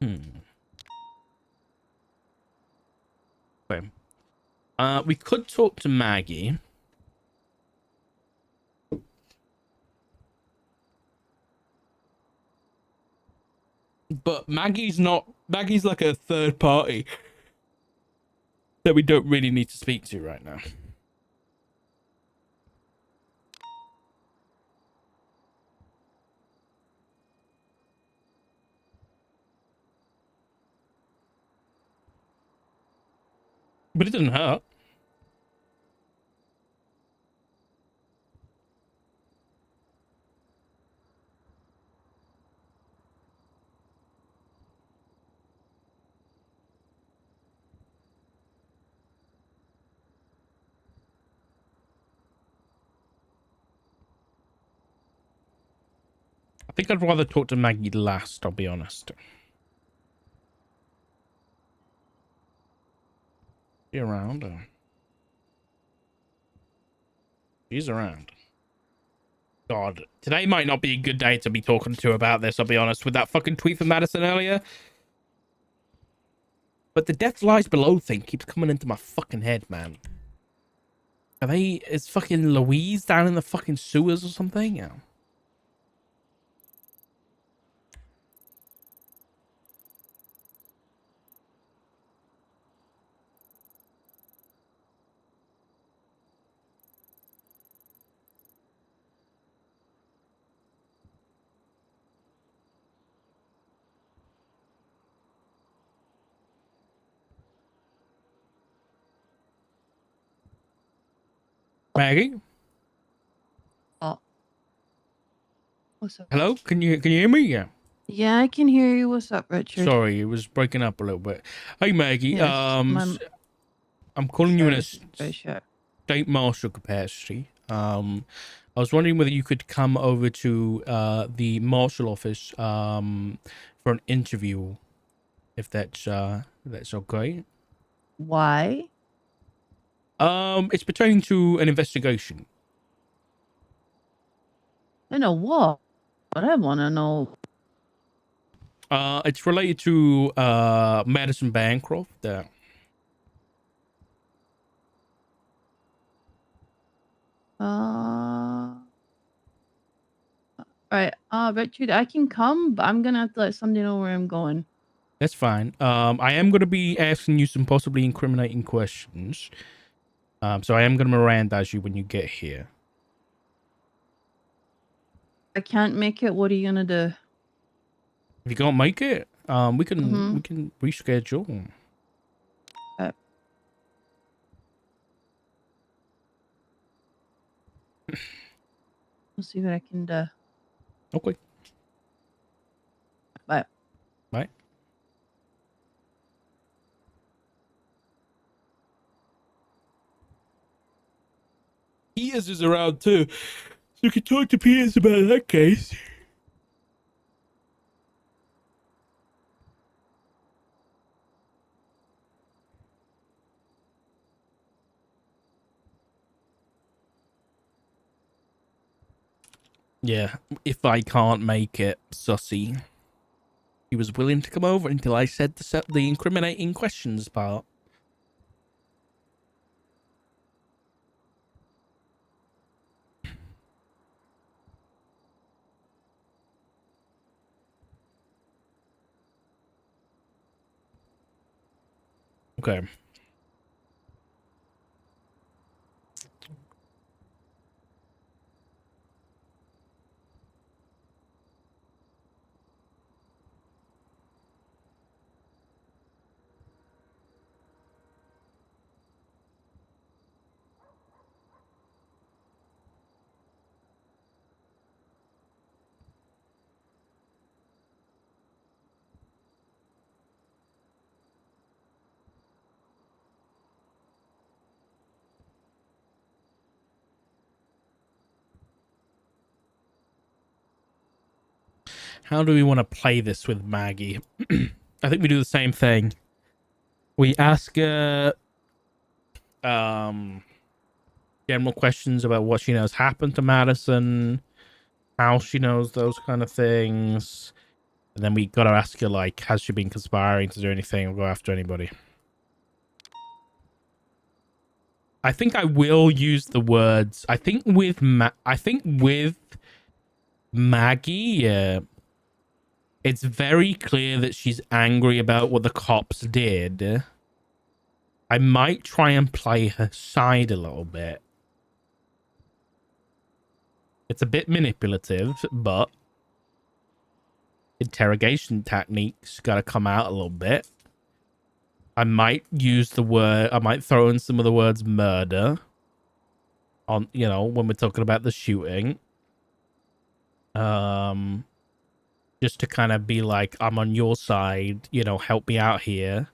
Okay. We could talk to Maggie. But Maggie's like a third party that we don't really need to speak to right now. But it doesn't hurt. I think I'd rather talk to Maggie last, I'll be honest. She around? She's around. God, today might not be a good day to be talking to about this, I'll be honest, with that fucking tweet from Madison earlier. But the death lies below thing keeps coming into my fucking head, man. Is fucking Louise down in the fucking sewers or something? Yeah. Maggie? Oh. What's up? Hello? Can you hear me? Yeah. Yeah, I can hear you. What's up, Richard? Sorry, it was breaking up a little bit. Hey Maggie, Yes, I'm calling you in a sure. state marshal capacity. I was wondering whether you could come over to the marshal office for an interview, if that's okay. Why? It's pertaining to an investigation. I know what, but I want to know. It's related to Madison Bancroft. Right. Richard, I can come, but I'm gonna have to let somebody know where I'm going. That's fine. I am going to be asking you some possibly incriminating questions. So I am going to Mirandize you when you get here. I can't make it. What are you gonna do? If you can't make it, we can reschedule. We'll see what I can do. Okay. Bye. Bye. Piers is around too, so you can talk to Piers about that case. Yeah, if I can't make it, sussy. He was willing to come over until I said the incriminating questions part. Okay. How do we want to play this with Maggie? I think we do the same thing. We ask her general questions about what she knows happened to Madison, how she knows those kind of things. And then we got to ask her, like, has she been conspiring to do anything or go after anybody? I think I will use the words. I think with Maggie, it's very clear that she's angry about what the cops did. I might try and play her side a little bit. It's a bit manipulative, but interrogation techniques got to come out a little bit. I might throw in some of the words murder on, when we're talking about the shooting. Just to kind of be like, I'm on your side, help me out here.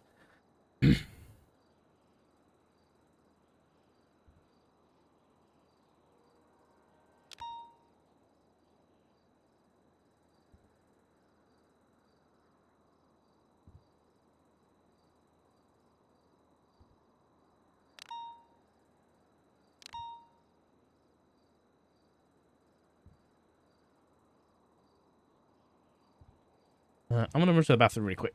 I'm gonna rush to the bathroom really quick.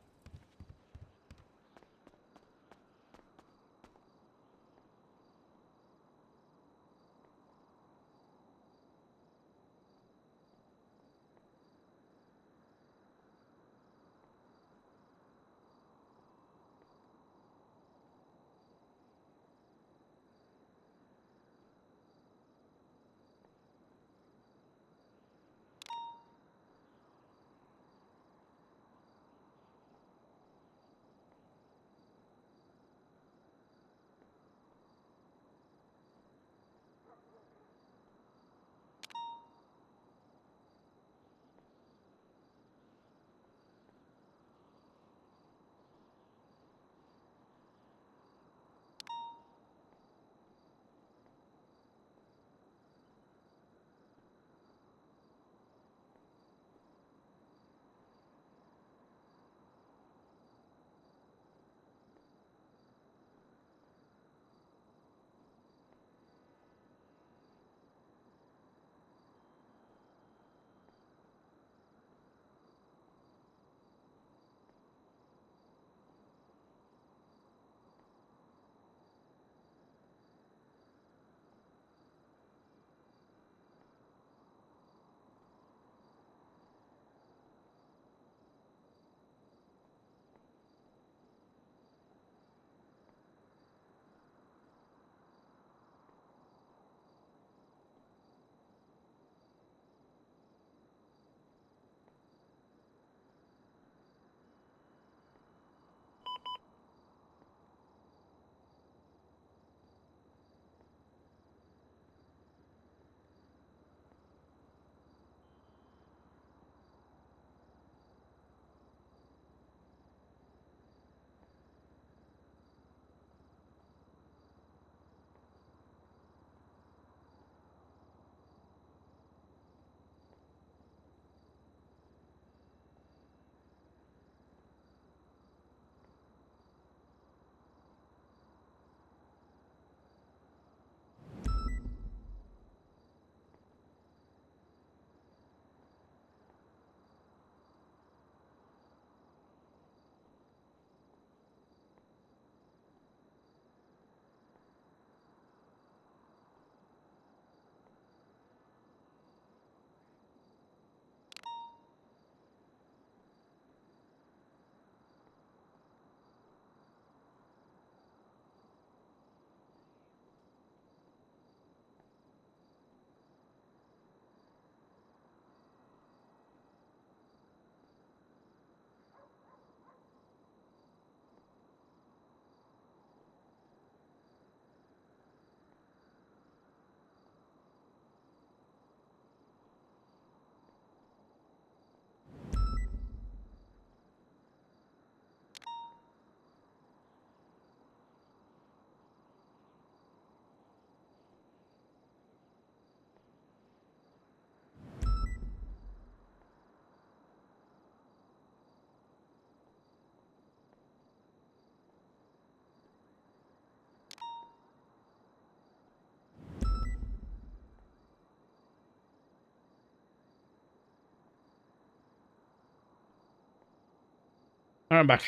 All right, I'm back.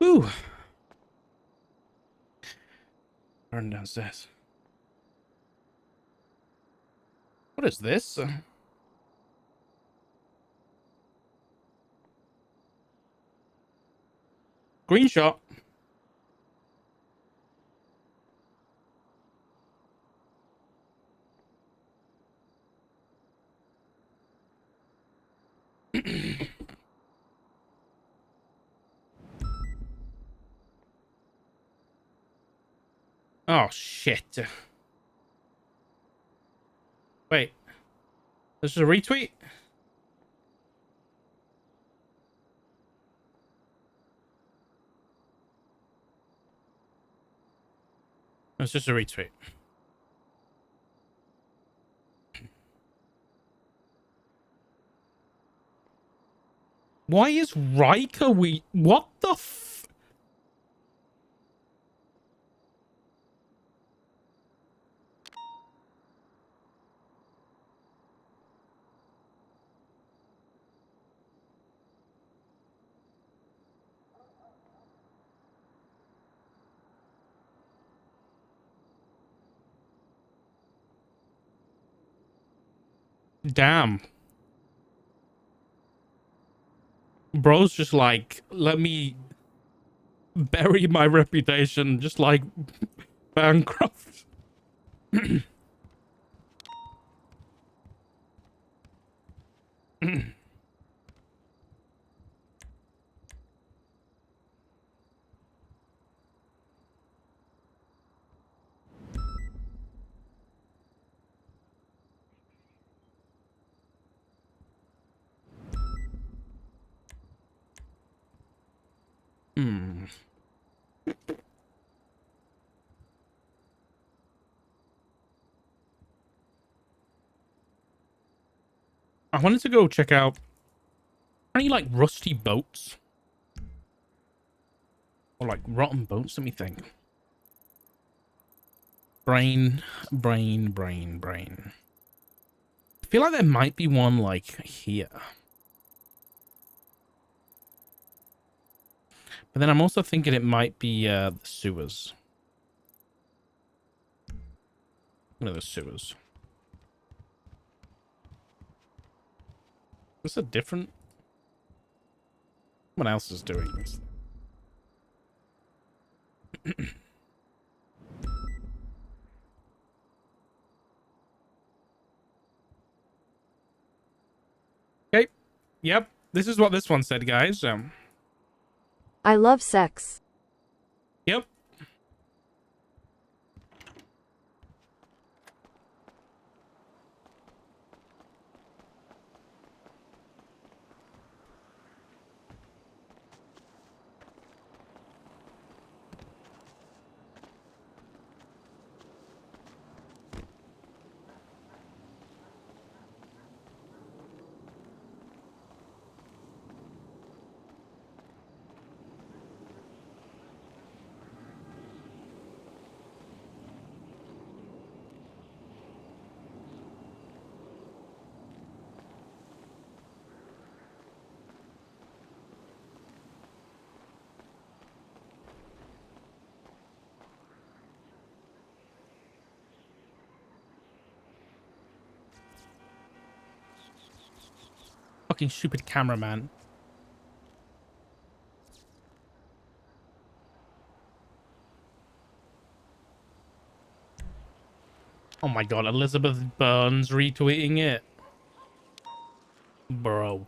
Ooh. Turn downstairs. What is this? Green shot. Oh, shit. Wait. This is a retweet? It's just a retweet. Why is Riker what the Damn. Bro's just like, let me bury my reputation just like Bancroft. Hmm. I wanted to go check out any like rusty boats or like rotten boats. Let me think. Brain. I feel like there might be one like here. But then I'm also thinking it might be the sewers. One of the sewers. Is this a different? Someone else is doing this. Okay. Yep. This is what this one said, guys. I love sex. Yep. Fucking stupid cameraman. Oh my god, Elizabeth Burns retweeting it. Bro.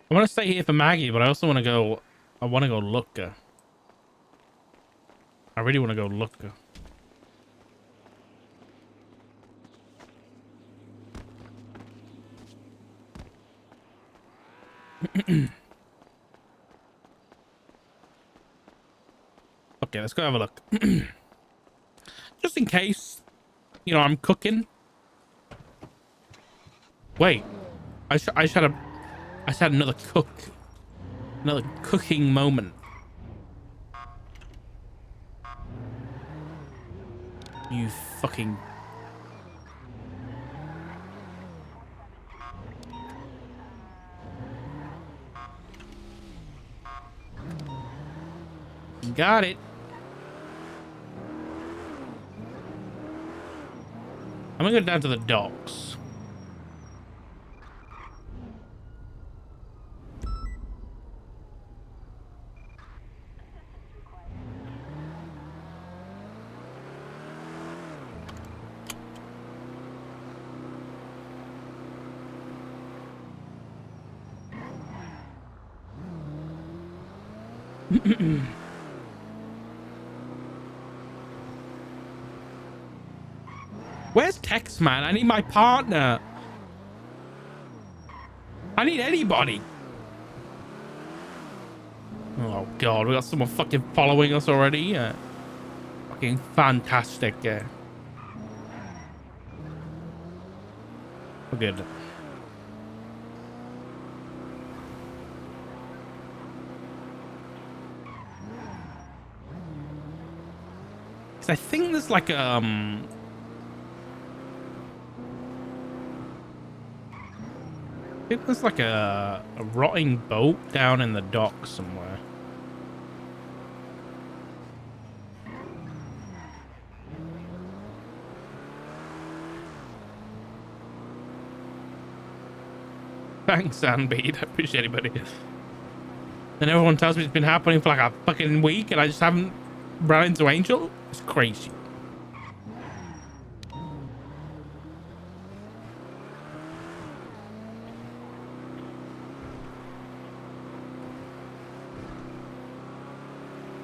I want to stay here for Maggie, but I also want to go... I want to go look. I really want to go look. Okay, let's go have a look. Just in case, you know, I'm cooking. Wait, I just had another cook. Another cooking moment. You fucking... Got it. I'm gonna go down to the docks. Where's Tex, man? I need my partner. I need anybody. Oh god, we got someone fucking following us already. Fucking fantastic. We're good. I think there's like I think there's like a rotting boat down in the dock somewhere. Thanks, Sandbeat. I appreciate it, buddy. And everyone tells me it's been happening for like a fucking week and I just haven't run into Angel. It's crazy.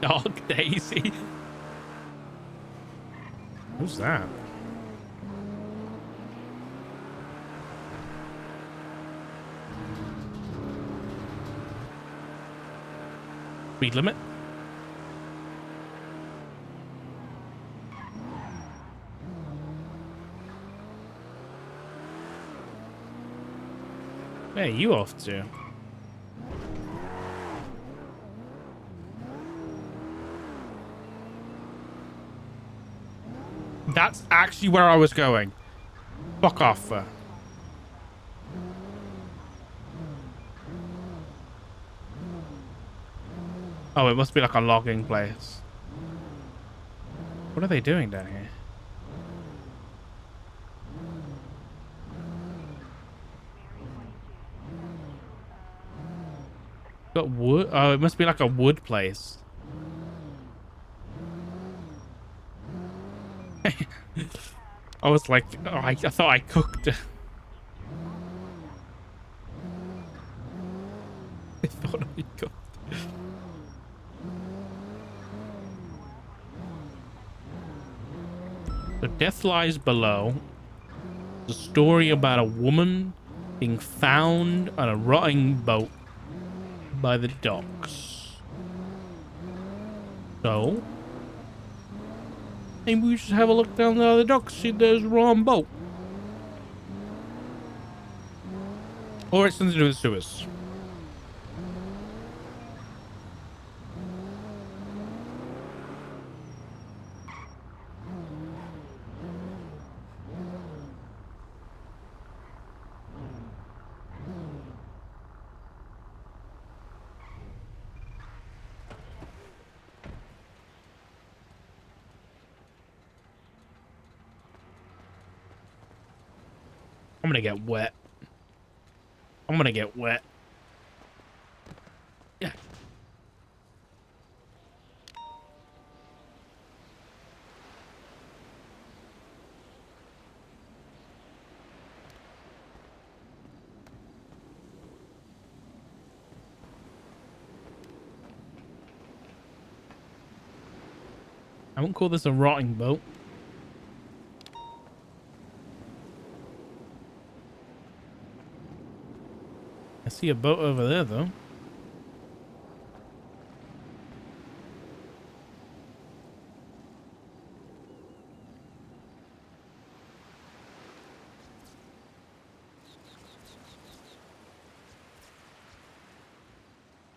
Dog Daisy. Who's that? Speed limit. Where are you off to? That's actually where I was going. Fuck off. Oh, it must be like a logging place. What are they doing down here? Got wood? Oh, it must be like a wood place. I was like, oh, I thought I cooked. I thought I cooked. The Death Lies Below. The story about a woman being found on a rotting boat by the docks. So, maybe we should have a look down the other docks, see if there's a rotting boat. Or it's something to do with sewers. I'm gonna get wet. I'm gonna get wet. Yeah. I won't call this a rotting boat. I see a boat over there, though.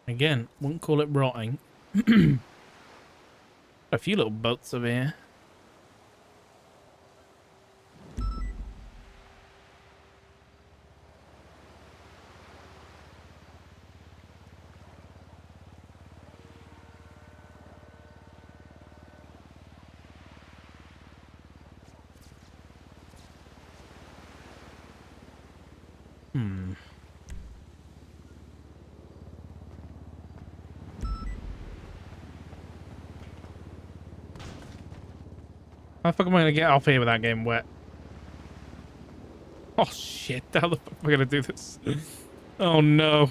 Again, wouldn't call it rotting. A few little boats over here. How the fuck am I gonna get off here without getting wet? Oh shit, how the fuck am I gonna do this? Oh no.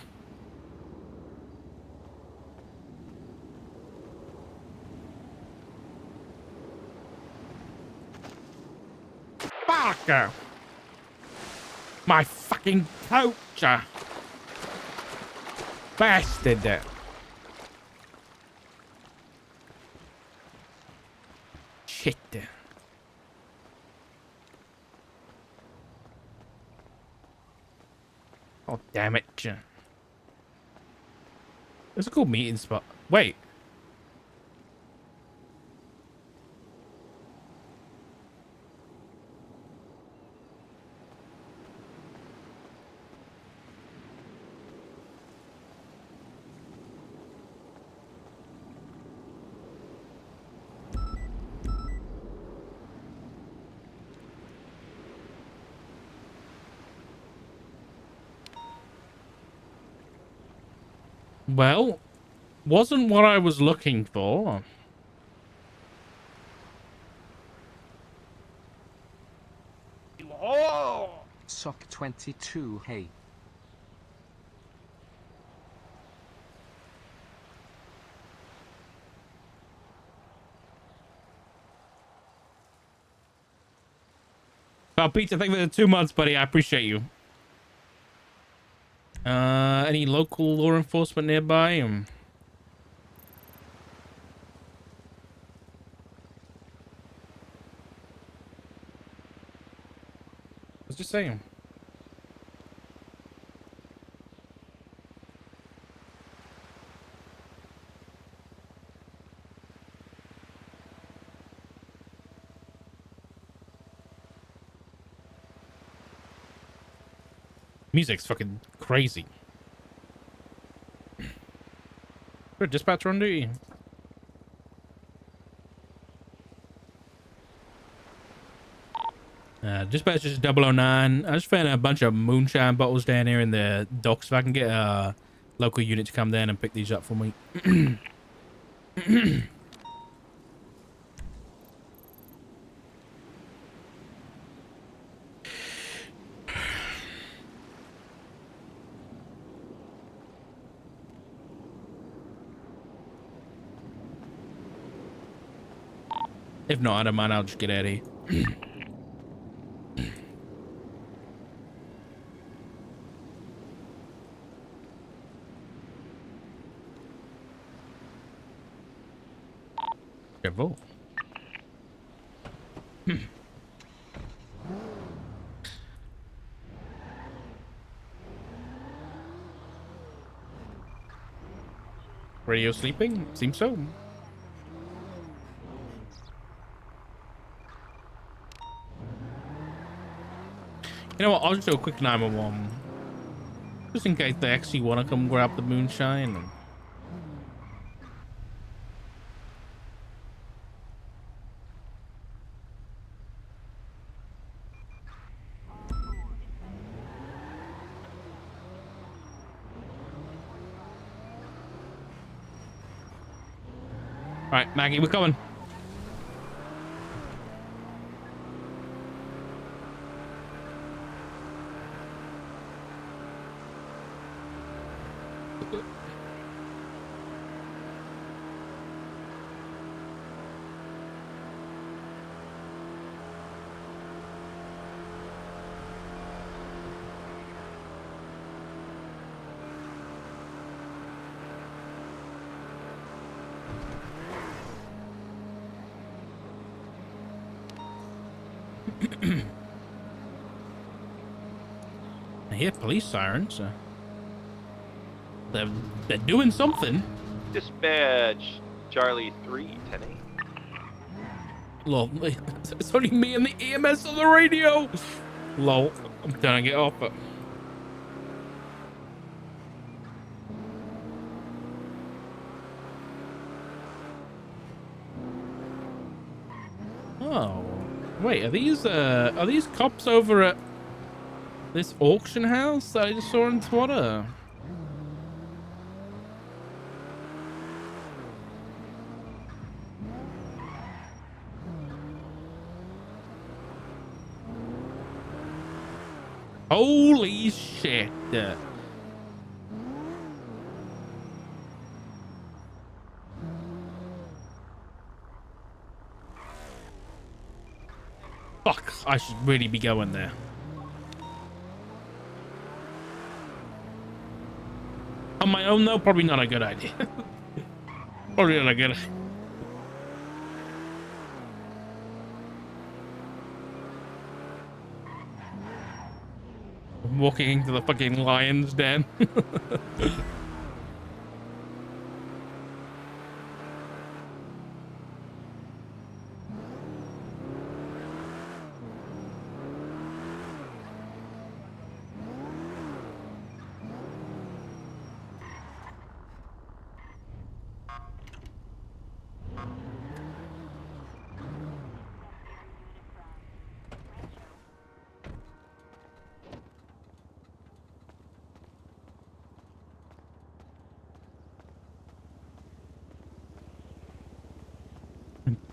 Fucker! My fucking coach! Bastard! Shit. Oh, damn it. It's a cool meeting spot. Wait. Well, wasn't what I was looking for. Oh! Sock22, hey. Well, Peter, thank you for the 2 months, buddy. I appreciate you. Any local law enforcement nearby? I was just saying. Music's fucking crazy. Good dispatcher on duty. Dispatcher's 009. I just found a bunch of moonshine bottles down here in the docks. If I can get a local unit to come down and pick these up for me. If not, I don't mind. I'll just get out of here. Careful. Radio sleeping? Seems so. You know what? I'll just do a quick 911. Just in case they actually want to come grab the moonshine. All right, Maggie, we're coming. I hear police sirens. they're doing something. Dispatch Charlie 3, 10-8. Lol, it's only me and the EMS on the radio. Lol, I'm trying to get off it. Oh, wait, are these cops over at this auction house that I just saw on Twitter? Holy shit. Fuck, I should really be going there. On my own though, probably not a good idea. Probably not a good idea. I'm walking into the fucking lion's den.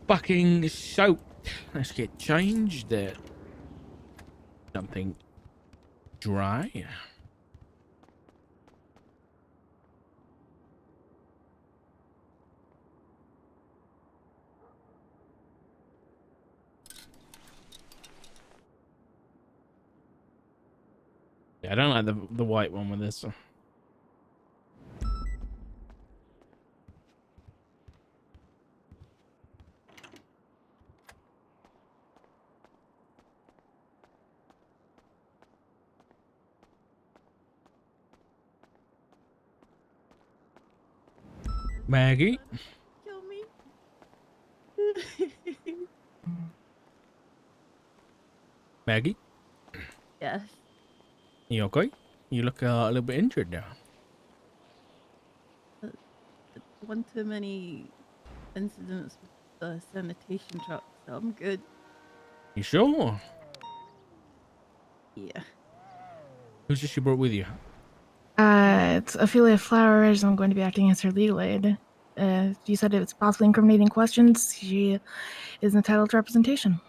Fucking soaked. Let's get changed there. Something dry. Yeah, I don't like the white one with this. Maggie? Kill me. Maggie? Yes. You okay? You look a little bit injured now. One too many incidents with the sanitation truck, so I'm good. You sure? Yeah. Who's this you brought with you? It's Ophelia Flowers. I'm going to be acting as her legal aid. You said it's possibly incriminating questions. She is entitled to representation.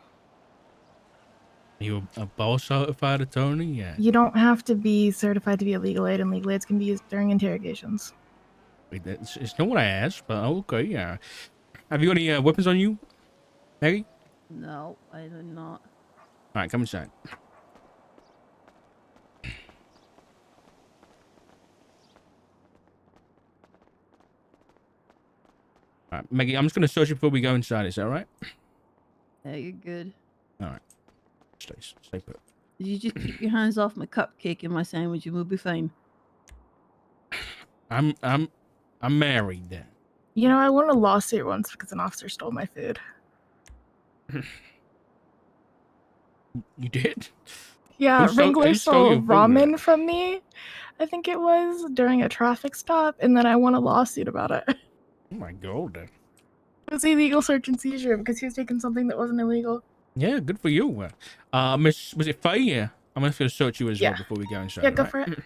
Are you a bar certified attorney? Yeah. You don't have to be certified to be a legal aid, and legal aids can be used during interrogations. Wait, it's not what I asked, but okay, yeah. Have you got any weapons on you, Maggie? No, I do not. All right, come inside. All right, Maggie, I'm just going to search you before we go inside. Is that all right? Yeah, you're good. All right. Stay put. Did you just keep your hands off my cupcake and my sandwich and we'll be fine? I'm married then. You know, I won a lawsuit once because an officer stole my food. You did? Yeah, Wrangler who stole your stole food? ramen from me. I think it was during a traffic stop, and then I won a lawsuit about it. Oh my god. It was illegal search and seizure because he was taking something that wasn't illegal. Yeah, good for you. Miss, was it Faye? Yeah. I'm just going to search you as well before we go inside. Yeah, go right? for it.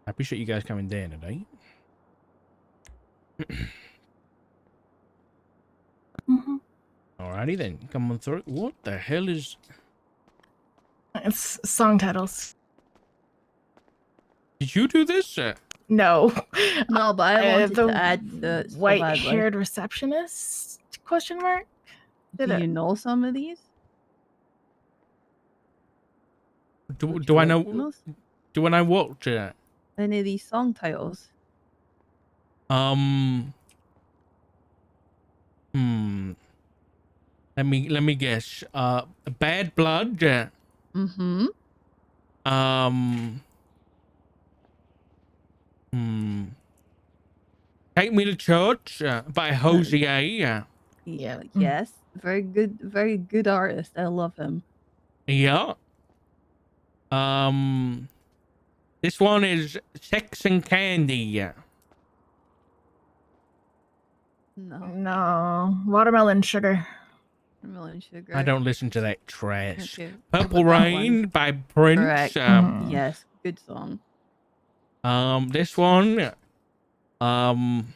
I appreciate you guys coming down today. Alrighty then, come on through. What the hell is... It's song titles. Did you do this? No. No, but I wanted the to add the white-haired receptionist? Question mark. Do you know some of these? Do I know? Do I know what? Any of these song titles? Let me guess. Bad Blood. Mm-hmm. Hmm. Take Me to Church by Hosier. Yeah. Yes. Very good artist. I love him. Yeah. This one is Sex and Candy. No. No. Watermelon sugar. Watermelon sugar. I don't listen to that trash. Okay. Purple That Rain one. by Prince. Correct. Mhm. Yes. Good song. This one. Um.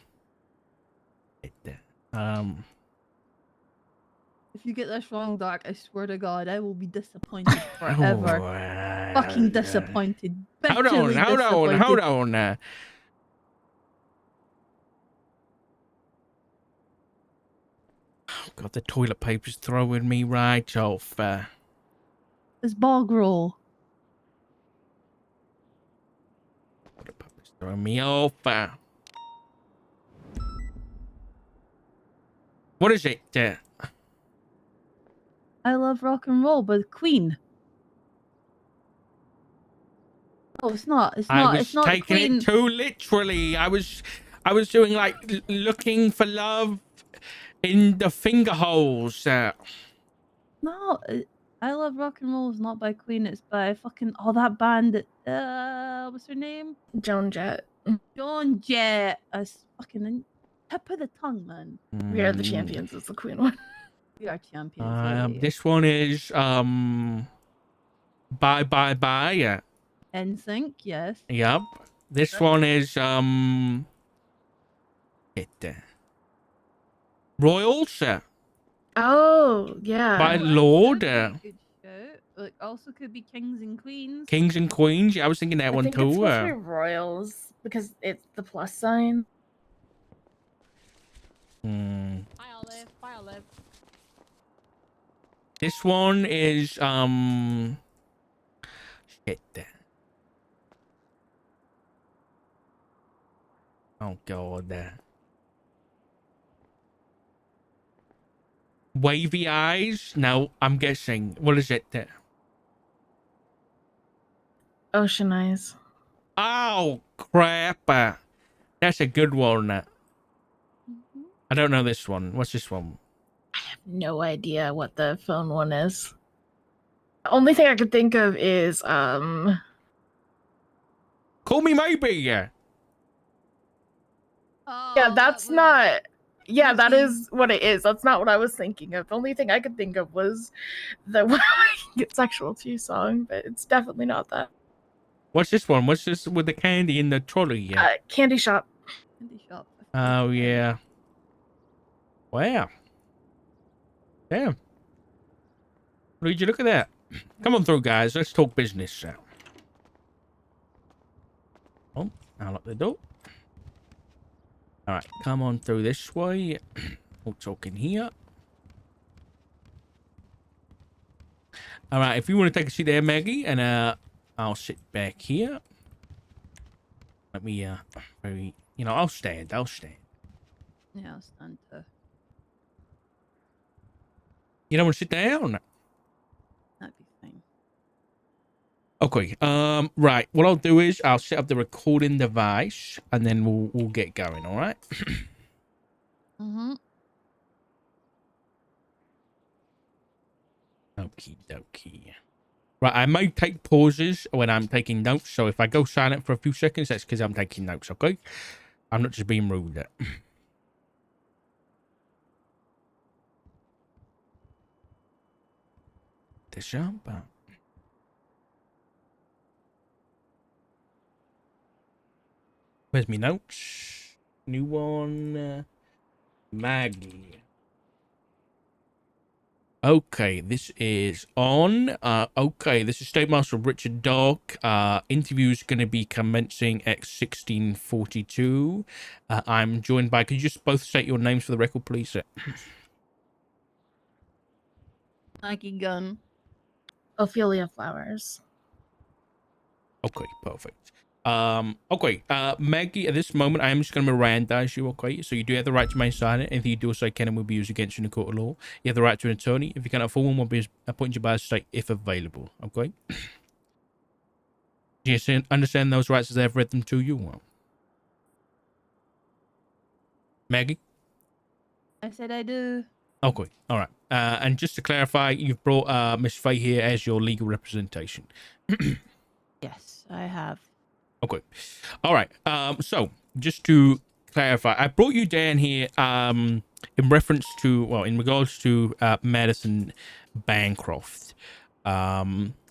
If you get this wrong, Dark, I swear to God, I will be disappointed forever. Fucking disappointed. Hold Bitterly disappointed. hold on. God, the toilet paper's throwing me right off. It's bog roll. Toilet paper's throwing me off. What is it? I love rock and roll, but Queen. Oh, it's not. It's I not. was It's not taking Queen. it too literally. I was doing like looking for love in the finger holes. No, I love rock and roll is not by Queen. It's by fucking that band. What's her name? Joan Jett. Joan Jett. It's fucking tip of the tongue, man. We are the champions is the queen one. We are champions. Yeah. This one is bye bye bye. NSYNC, yes. Yep. This one is Royals Oh, yeah. by Oh, Lord. that's a good shout. Like, also could be Kings and Queens. Kings and Queens. Yeah, I was thinking that I one think too. it's supposed to be royals because it's the plus sign. Hmm. Bye, Olive. Bye, Olive. This one is shit. Oh god. Wavy Eyes. No, I'm guessing. What is it? Ocean eyes. Oh crap. That's a good one. Mhm. I don't know this one. What's this one? No idea what the phone one is. The only thing I could think of is Call Me Maybe. yeah, Oh, that's that was not yeah, that Ricky. is what it is. That's not what I was thinking of. The only thing I could think of was the When I Get Sexual Too song, but it's definitely not that. What's this one? What's this with the candy in the trolley? Candy Shop. Candy shop. Oh yeah. Wow. Damn. Would you look at that? Come on through, guys. Let's talk business. Oh, I'll lock the door. All right, come on through this way. We'll talk in here. All right, if you want to take a seat there, Maggie, and I'll sit back here. Let me I'll stand. I'll stand. Yeah, I'll stand too. You don't want to sit down? That'd be fine. Okay. Right. What I'll do is I'll set up the recording device, and then we'll get going. All right. Mm-hmm. Okie dokie. Right. I may take pauses when I'm taking notes, so if I go silent for a few seconds, that's because I'm taking notes. Okay. I'm not just being rude. This up. Where's me notes? New one. Maggie. Okay, this is on. Okay, this is State Marshal Richard Dock. Interview's going to be commencing at 16:42. I'm joined by. Could you just both state your names for the record, please? Maggie Gun. Ophelia Flowers. Okay, perfect. Okay, Maggie, at this moment, I am just going to Mirandize you, okay? So you do have the right to remain silent. Anything you do or say can and will be used against you in the court of law. You have the right to an attorney. If you cannot afford one, will be appointed by the state if available, okay? Do you understand those rights as I've read them to you? Maggie? I said I do. Okay, all right. And just to clarify, you've brought Miss Faye here as your legal representation. Yes, I have. Okay. All right. So just to clarify, I brought you down here in reference to, well, in regards to Madison Bancroft.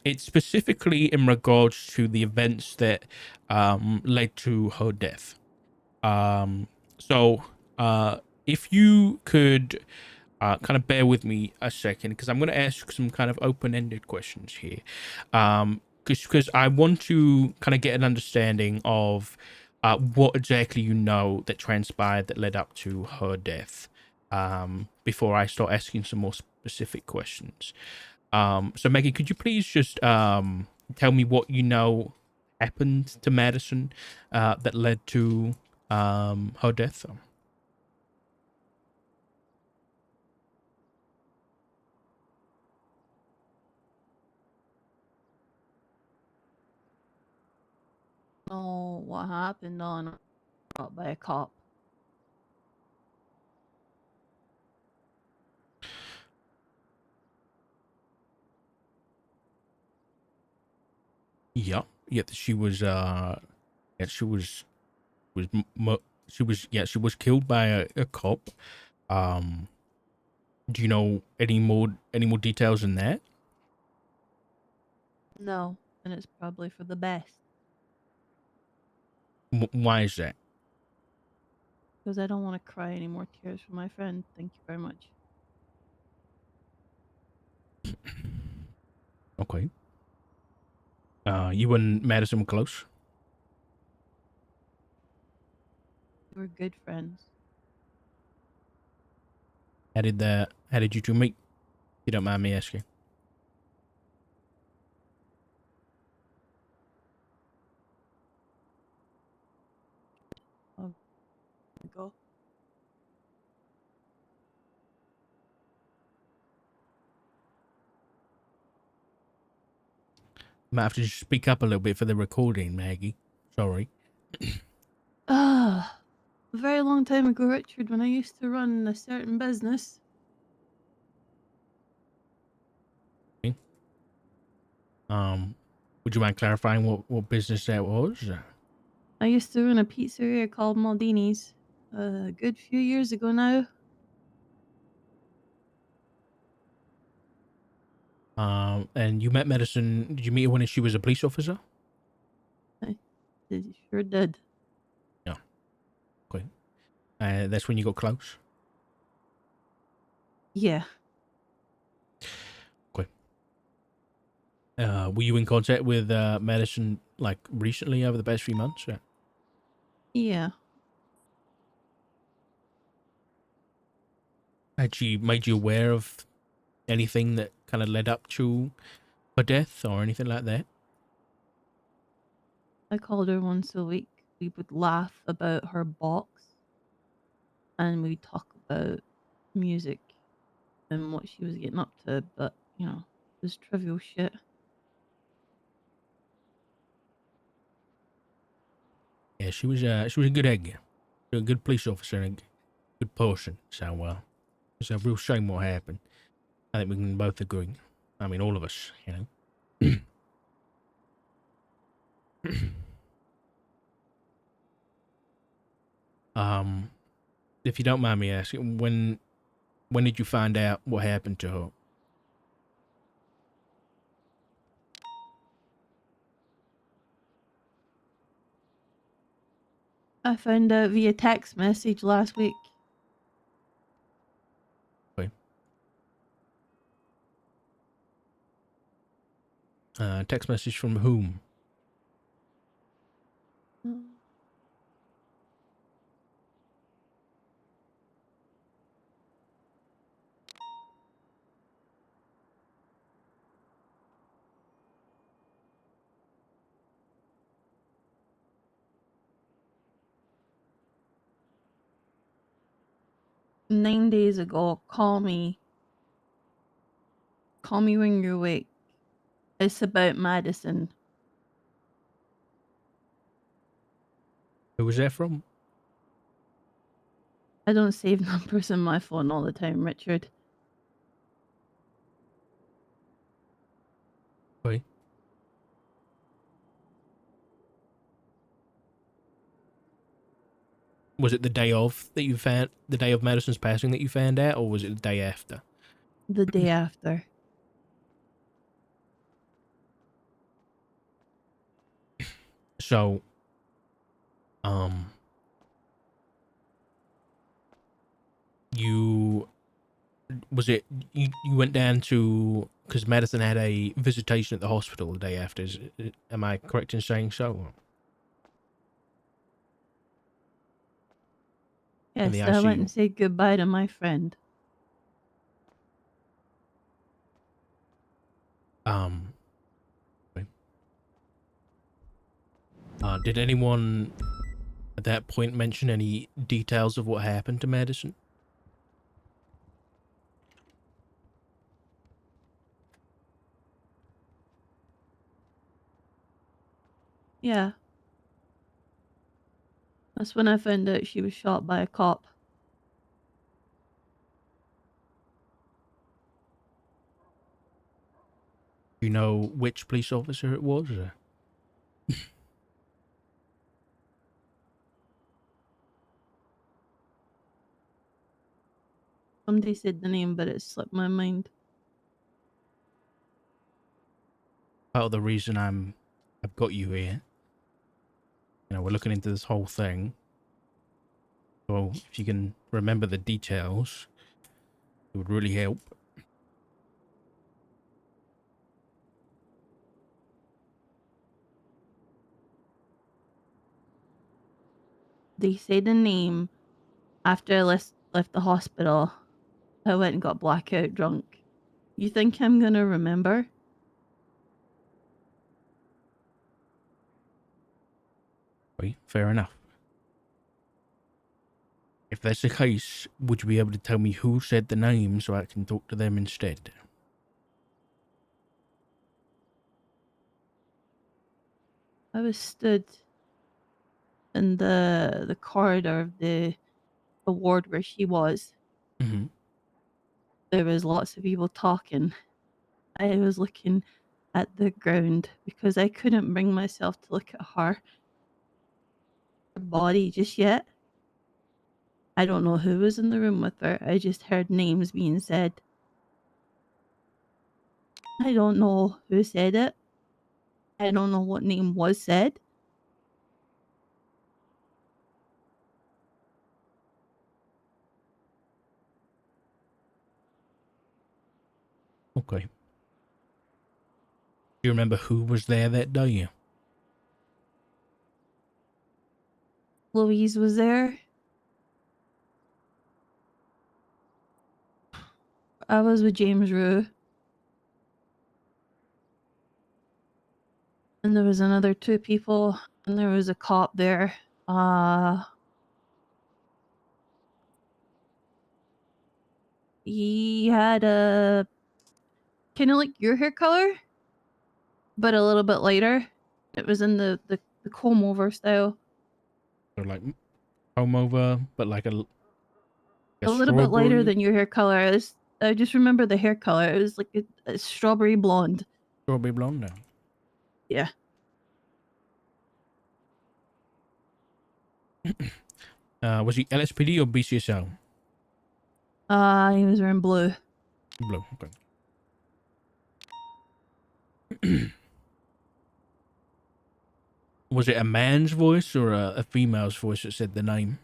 It's specifically in regards to the events that led to her death. So if you could kind of bear with me a second, because I'm going to ask some kind of open-ended questions here. Because I want to kind of get an understanding of what exactly you know that transpired that led up to her death, before I start asking some more specific questions. So Maggie, could you please just tell me what you know happened to Madison that led to her death? Know what happened on got by a cop. Yeah, yeah. She was yeah, was she was killed by a cop. Um, do you know any more details than that? No, and it's probably for the best Why is that? because I don't want to cry any more tears for my friend. Thank you very much. Okay. You and Madison were close. We're good friends. How did you two meet? If you don't mind me asking. I'll go. Might have to just speak up a little bit for the recording, Maggie. Sorry. Ah, a very long time ago, Richard, when I used to run a certain business. Would you mind clarifying what business that was? I used to run a pizzeria called Maldini's a good few years ago now. And you met Madison. Did you meet her when she was a police officer? I sure did. Yeah. Okay. That's when you got close. Yeah. Okay. Were you in contact with Madison like recently over the past few months? Yeah. Had she made you aware of anything that kind of led up to her death or anything like that? I called her once a week. We would laugh about her box and we'd talk about music and what she was getting up to, but you know, this trivial shit. Yeah, she was a good egg, a good police officer and a good person. So it's a real shame what happened. I think we can both agree. I mean, all of us, you know. If you don't mind me asking, when did you find out what happened to her? I found out via text message last week. Okay. Text message from whom? Mm. 9 days ago. Call me. Call me when you're awake. It's about Madison. Who was that from? I don't save numbers in my phone all the time, Richard. Okay. Was it the day of that you found, the day of Madison's passing that you found out, or was it the day after? The day after. So, you you went down to, because Madison had a visitation at the hospital the day after. Am I correct in saying so? In Yes, the I went and ICU. said goodbye to my friend. Okay. Did anyone at that point mention any details of what happened to Madison? Yeah. That's when I found out she was shot by a cop. Do you know which police officer it was? Somebody said the name, but it slipped my mind. Part of the reason I've got you here. You know, we're looking into this whole thing. So if you can remember the details, it would really help. They said the name after I left the hospital. I went and got blackout drunk. You think I'm gonna remember? Okay, fair enough. If that's the case, would you be able to tell me who said the name so I can talk to them instead? I was stood in the corridor of the ward where she was. Mm-hmm. There was lots of people talking. I was looking at the ground because I couldn't bring myself to look at her body just yet. I don't know who was in the room with her. I just heard names being said. I don't know who said it. I don't know what name was said. Okay. Do you remember who was there that day? Louise was there. I was with James Rue. And there was another two people. And there was a cop there. He had a kind of like your hair color, but a little bit lighter. It was in the comb over style. Or like home over, but like a A little bit lighter strawberry, than your hair color. I just remember the hair color. It was like a strawberry blonde. strawberry blonde now. Yeah. Was he LSPD or BCSO? He was wearing blue. Blue, okay. Was it a man's voice or a female's voice that said the name?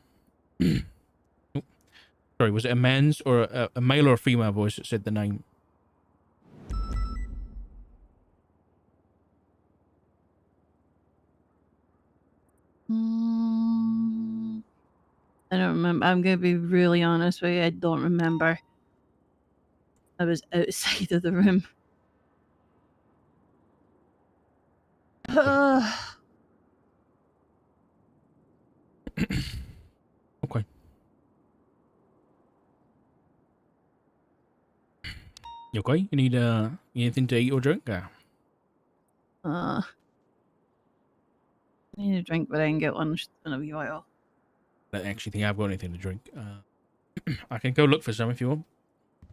Oh, sorry, was it a man's or a male or a female voice that said the name? I don't remember. I'm gonna be really honest with you. I don't remember. I was outside of the room. Okay. You okay? You need anything to eat or drink? Uh, I need a drink, but I can get one in a wee while. I don't actually think I've got anything to drink. I can go look for some if you want.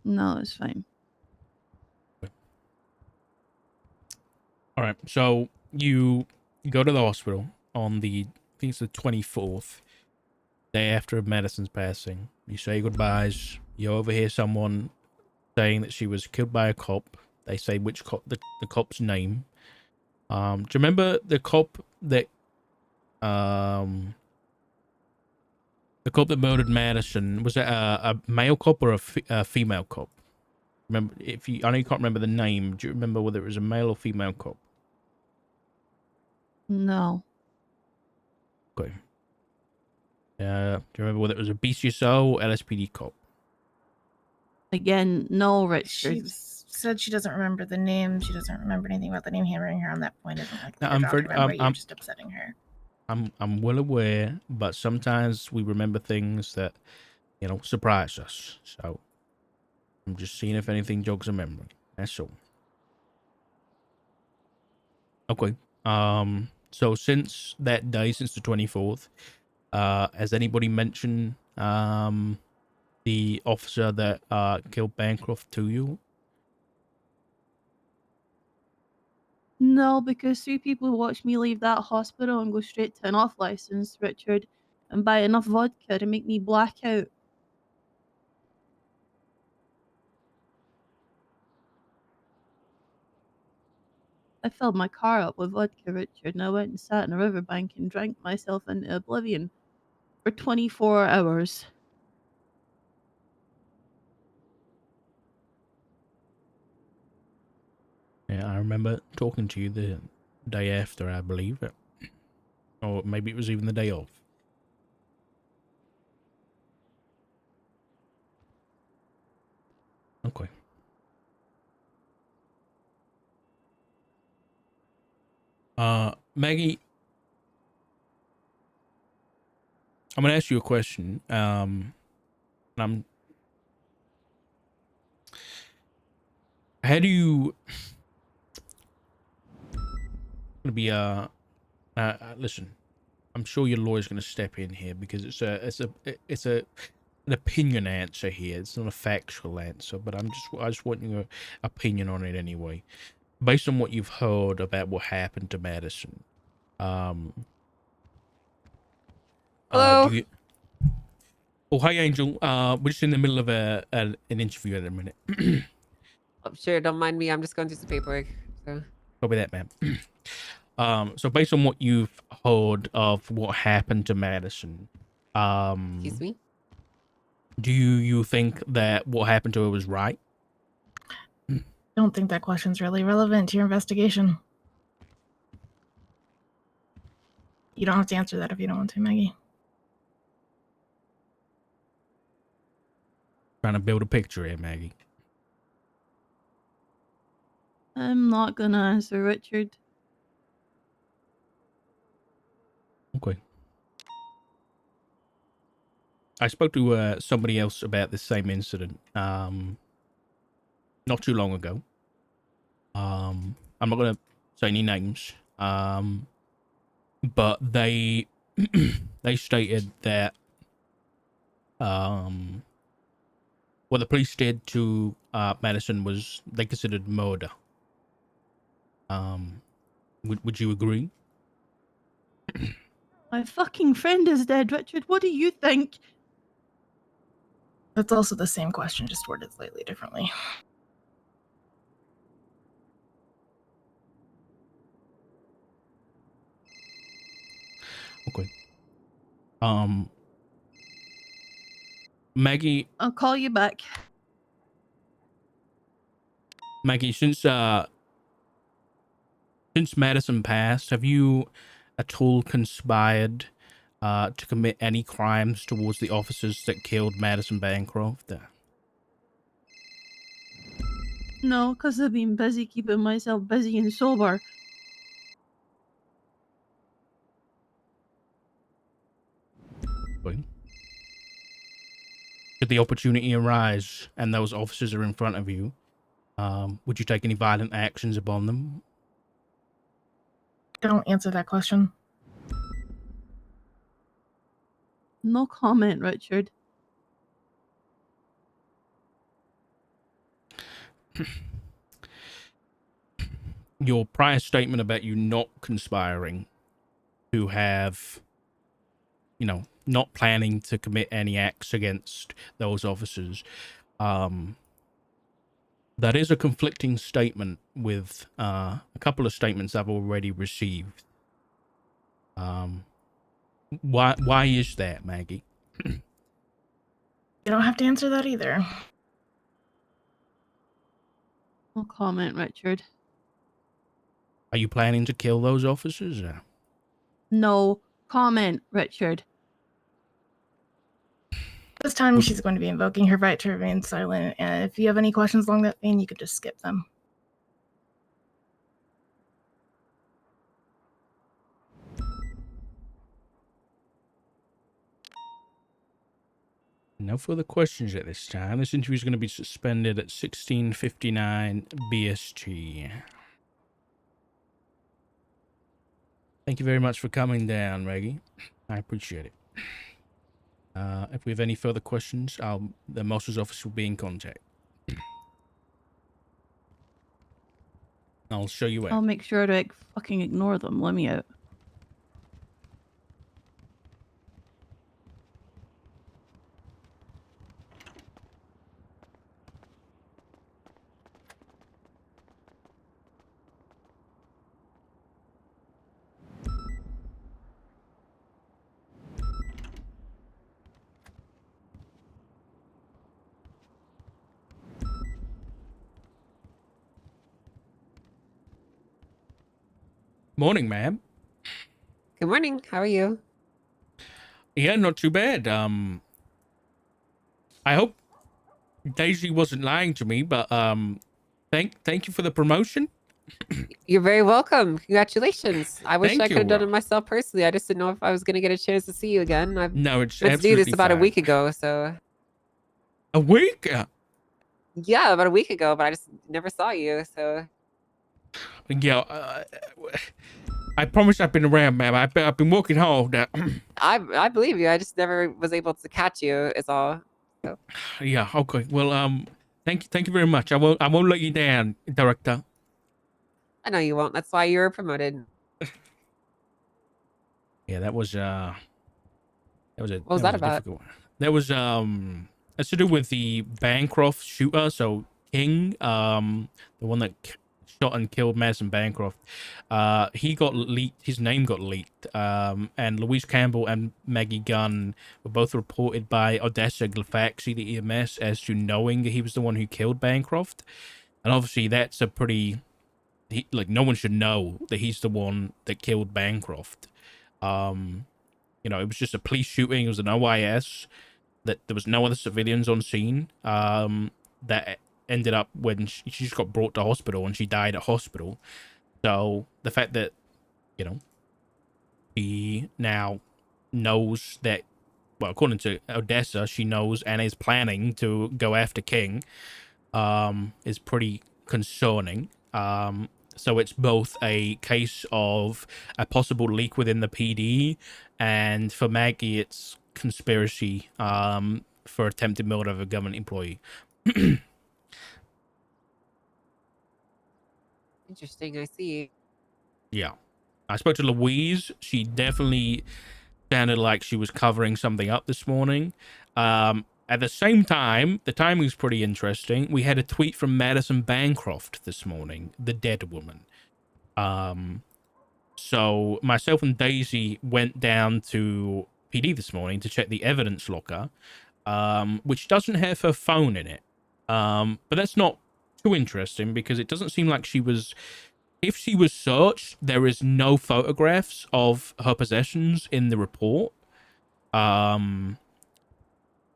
No, it's fine. All right. So you go to the hospital on I think it's the 24th, day after Madison's passing. You say goodbyes. You overhear someone saying that she was killed by a cop. They say which cop, the cop's name. Do you remember the cop that murdered Madison? Was it a male cop or a female cop? Remember, I know you can't remember the name. Do you remember whether it was a male or female cop? No. Okay. Do you remember whether it was a BCSO or LSPD cop? Again, no, She Richard. said she doesn't remember the name. She doesn't remember anything about the name. Hammering her on that point isn't like No, your job to remember. You're just upsetting her. I'm well aware, but sometimes we remember things that, surprise us. So I'm just seeing if anything jogs a memory. That's all. Okay. So since that day, since the 24th, has anybody mentioned the officer that killed Bancroft to you? No, because 3 people watched me leave that hospital and go straight to an off license, Richard, and buy enough vodka to make me black out. I filled my car up with vodka, Richard, and I went and sat in a riverbank and drank myself into oblivion for 24 hours. Yeah, I remember talking to you the day after, I believe. Or maybe it was even the day off. Okay. Maggie, I'm gonna ask you a question. I'm how do you gonna be listen, I'm sure your lawyer's gonna step in here because it's an opinion answer here. It's not a factual answer, but I just want your opinion on it anyway. Based on what you've heard about what happened to Madison, Hello. Oh, hi, Angel. We're just in the middle of an interview at the minute. Oh, sure, don't mind me. I'm just going through some paperwork. So. Copy that, ma'am. So based on what you've heard of what happened to Madison, Excuse me? do you think that what happened to her was right? Don't think that question's really relevant to your investigation. You don't have to answer that if you don't want to, Maggie. Trying to build a picture here, Maggie. I'm not gonna answer, Richard. Okay. I spoke to somebody else about this same incident not too long ago. I'm not gonna say any names, but they they stated that what the police did to Madison was they considered murder. Would you agree? My fucking friend is dead, Richard. What do you think? That's also the same question, just worded slightly differently. Okay. Maggie, I'll call you back. since Madison passed, have you at all conspired to commit any crimes towards the officers that killed Madison Bancroft? No, because I've been busy keeping myself busy and sober. Should the opportunity arise and those officers are in front of you, would you take any violent actions upon them? Don't answer that question. No comment, Richard. Your prior statement about you not conspiring to have, you know, not planning to commit any acts against those officers, that is a conflicting statement with a couple of statements I've already received. Why is that, Maggie? You don't have to answer that either. No comment, Richard. Are you planning to kill those officers? No comment, Richard. This time, she's going to be invoking her right to remain silent, and if you have any questions along that vein, you could just skip them. No further questions at this time. This interview is going to be suspended at 16:59 BST. Thank you very much for coming down, Maggie. I appreciate it. If we have any further questions, the master's office will be in contact. I'll show you I'll out. make sure to fucking ignore them. Let me out. Morning, ma'am. Good morning. How are you? Yeah, not too bad. I hope Daisy wasn't lying to me, but thank you for the promotion. You're very welcome. Congratulations. I wish Thank I could have you. done it myself personally. I just didn't know if I was going to get a chance to see you again. I've No, it's meant to do absolutely this about a fine. week ago, so A week? yeah, about a week ago, but I just never saw you. So Yeah. I promise I've been around, ma'am. I've been working hard. I believe you. I just never was able to catch you. Is all. So. Yeah. Okay. Well, thank you very much. I won't let you down, Director. I know you won't. That's why you were promoted. Yeah, that was a What was that about? difficult one. That was it's to do with the Bancroft shooter. So King, the one that shot and killed Madison Bancroft, he got leaked. His name got leaked. And Louise Campbell and Maggie Gunn were both reported by Odessa Glafaxi, the EMS, as to knowing that he was the one who killed Bancroft. And obviously, that's a pretty like no one should know that he's the one that killed Bancroft. You know, it was just a police shooting. It was an OIS. That there was no other civilians on scene. That ended up when she just got brought to hospital and she died at hospital. So the fact that, you know, she now knows that, well, according to Odessa, she knows and is planning to go after King, is pretty concerning. So it's both a case of a possible leak within the PD, and for Maggie, it's conspiracy for attempted murder of a government employee. Interesting. I see. Yeah. I spoke to Louise. She definitely sounded like she was covering something up this morning. At the same time, the timing's pretty interesting. We had a tweet from Madison Bancroft this morning, the dead woman. So myself and Daisy went down to PD this morning to check the evidence locker, which doesn't have her phone in it. But that's not too interesting because it doesn't seem like she was... If she was searched, there is no photographs of her possessions in the report.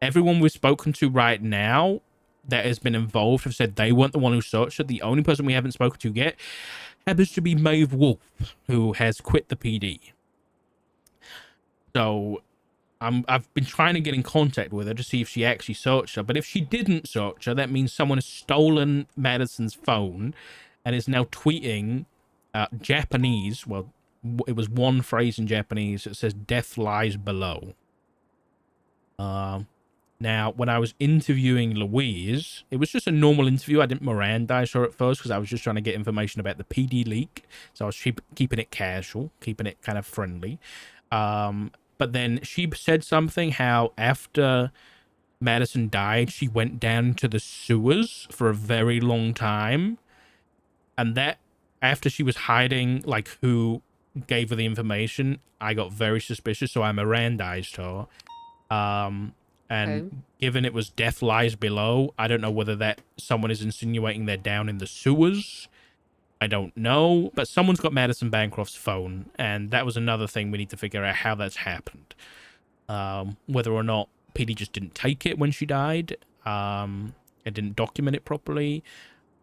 Everyone we've spoken to right now that has been involved have said they weren't the one who searched her. The only person we haven't spoken to yet happens to be Maeve Wolf, who has quit the PD. So I've been trying to get in contact with her to see if she actually searched her. But if she didn't search her, that means someone has stolen Madison's phone and is now tweeting Japanese. Well, it was one phrase in Japanese that says "Death lies below." Now, when I was interviewing Louise, it was just a normal interview. I didn't Mirandize her at first because I was just trying to get information about the PD leak. So I was keeping it casual, keeping it kind of friendly. But then she said something how after Madison died, she went down to the sewers for a very long time. And that after she was hiding, like, who gave her the information, I got very suspicious. So I Mirandized her. And given it was Death Lies Below, I don't know whether that someone is insinuating they're down in the sewers. I don't know, but someone's got Madison Bancroft's phone, and that was another thing we need to figure out how that's happened. Whether or not PD just didn't take it when she died, and didn't document it properly,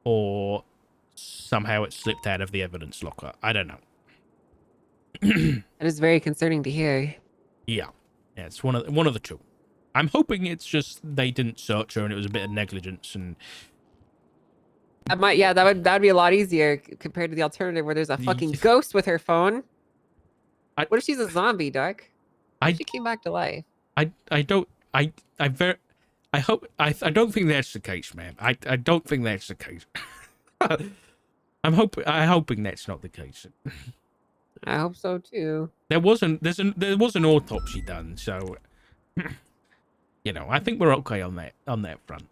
or somehow it slipped out of the evidence locker. I don't know. That is very concerning to hear. Yeah, it's one of the two. I'm hoping it's just they didn't search her and it was a bit of negligence and. That'd be a lot easier compared to the alternative where there's a fucking ghost with her phone. What if she's a zombie, Doc? She came back to life. I don't think that's the case, man. I don't think that's the case. I'm hoping that's not the case. I hope so too. There was an autopsy done, so you know, I think we're okay on that front.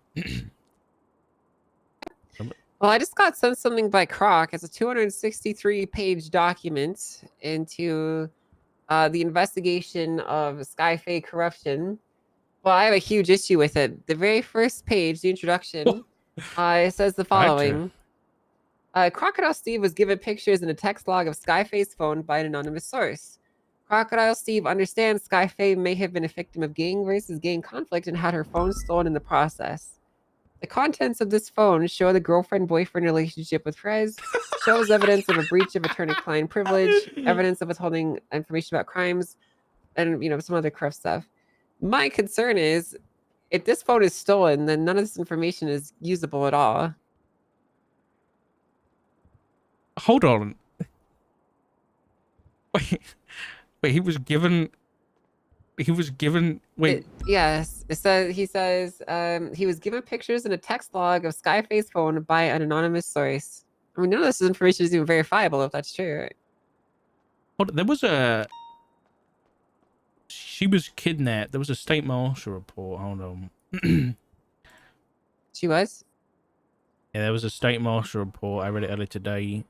Well, I just got sent something by Croc. It's a 263-page document into the investigation of Skyfae corruption. Well, I have a huge issue with it. The very first page, the introduction, it says the following. Crocodile Steve was given pictures in a text log of Skyfae's phone by an anonymous source. Crocodile Steve understands Skyfae may have been a victim of gang versus gang conflict and had her phone stolen in the process. The contents of this phone show the girlfriend-boyfriend relationship with Frez, shows evidence of a breach of attorney-client privilege, evidence of withholding information about crimes, and, you know, some other corrupt stuff. My concern is, if this phone is stolen, then none of this information is usable at all. Hold on. Wait, he was given. Wait. Yes, it says he was given pictures in a text log of Skyfae's phone by an anonymous source. I mean, none of this information is even verifiable if that's true. Hold on, there was a. She was kidnapped. There was a state marshal report. Hold on. She was? Yeah, there was a state marshal report. I read it earlier today.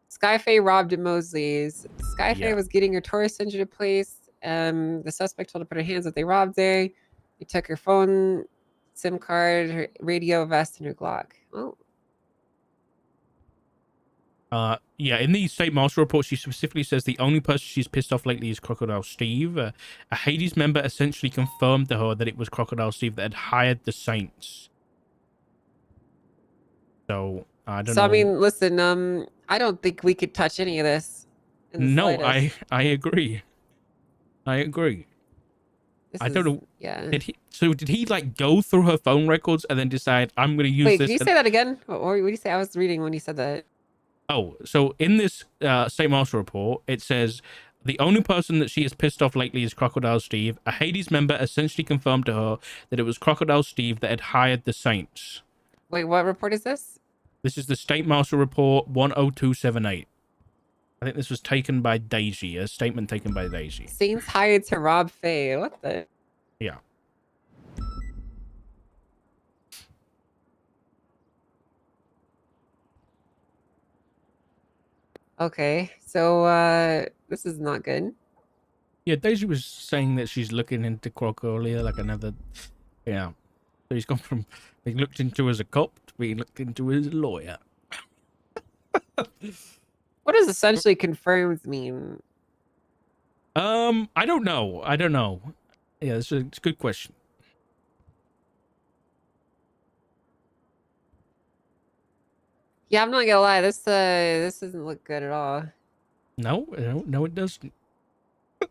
Skyfae robbed at Mosley's. Skyfae was getting her tourist engine replaced. The suspect told her to put her hands up. They robbed her. They took her phone, SIM card, her radio, vest, and her Glock. Oh. Yeah, in the state marshal report, she specifically says the only person she's pissed off lately is Crocodile Steve. A Hades member essentially confirmed to her that it was Crocodile Steve that had hired the Saints. So, I don't know. So, I mean, listen, I don't think we could touch any of this. No, I agree. I agree. I don't know. Yeah. Did he like go through her phone records and then decide I'm going to use this? Wait, can you say that again? Or what did you say? I was reading when you said that. Oh, so in this state marshal report, it says the only person that she has pissed off lately is Crocodile Steve. A Hades member essentially confirmed to her that it was Crocodile Steve that had hired the Saints. Wait, what report is this? This is the state marshal report 10278. I think this was taken by Daisy, a statement taken by Daisy. Saints hired to rob Faye. What the? Yeah. Okay, so this is not good. Yeah, Daisy was saying that she's looking into Croc earlier, like another. Yeah. So he's gone from being looked into as a cop to being looked into as a lawyer. What does essentially confirmed mean? I don't know. Yeah, it's a good question. Yeah, I'm not gonna lie. This doesn't look good at all. No, it doesn't.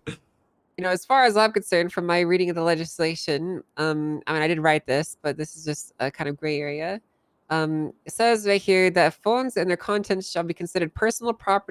You know, as far as I'm concerned, from my reading of the legislation, I mean, I did write this, but this is just a kind of gray area. It says right here that phones and their contents shall be considered personal property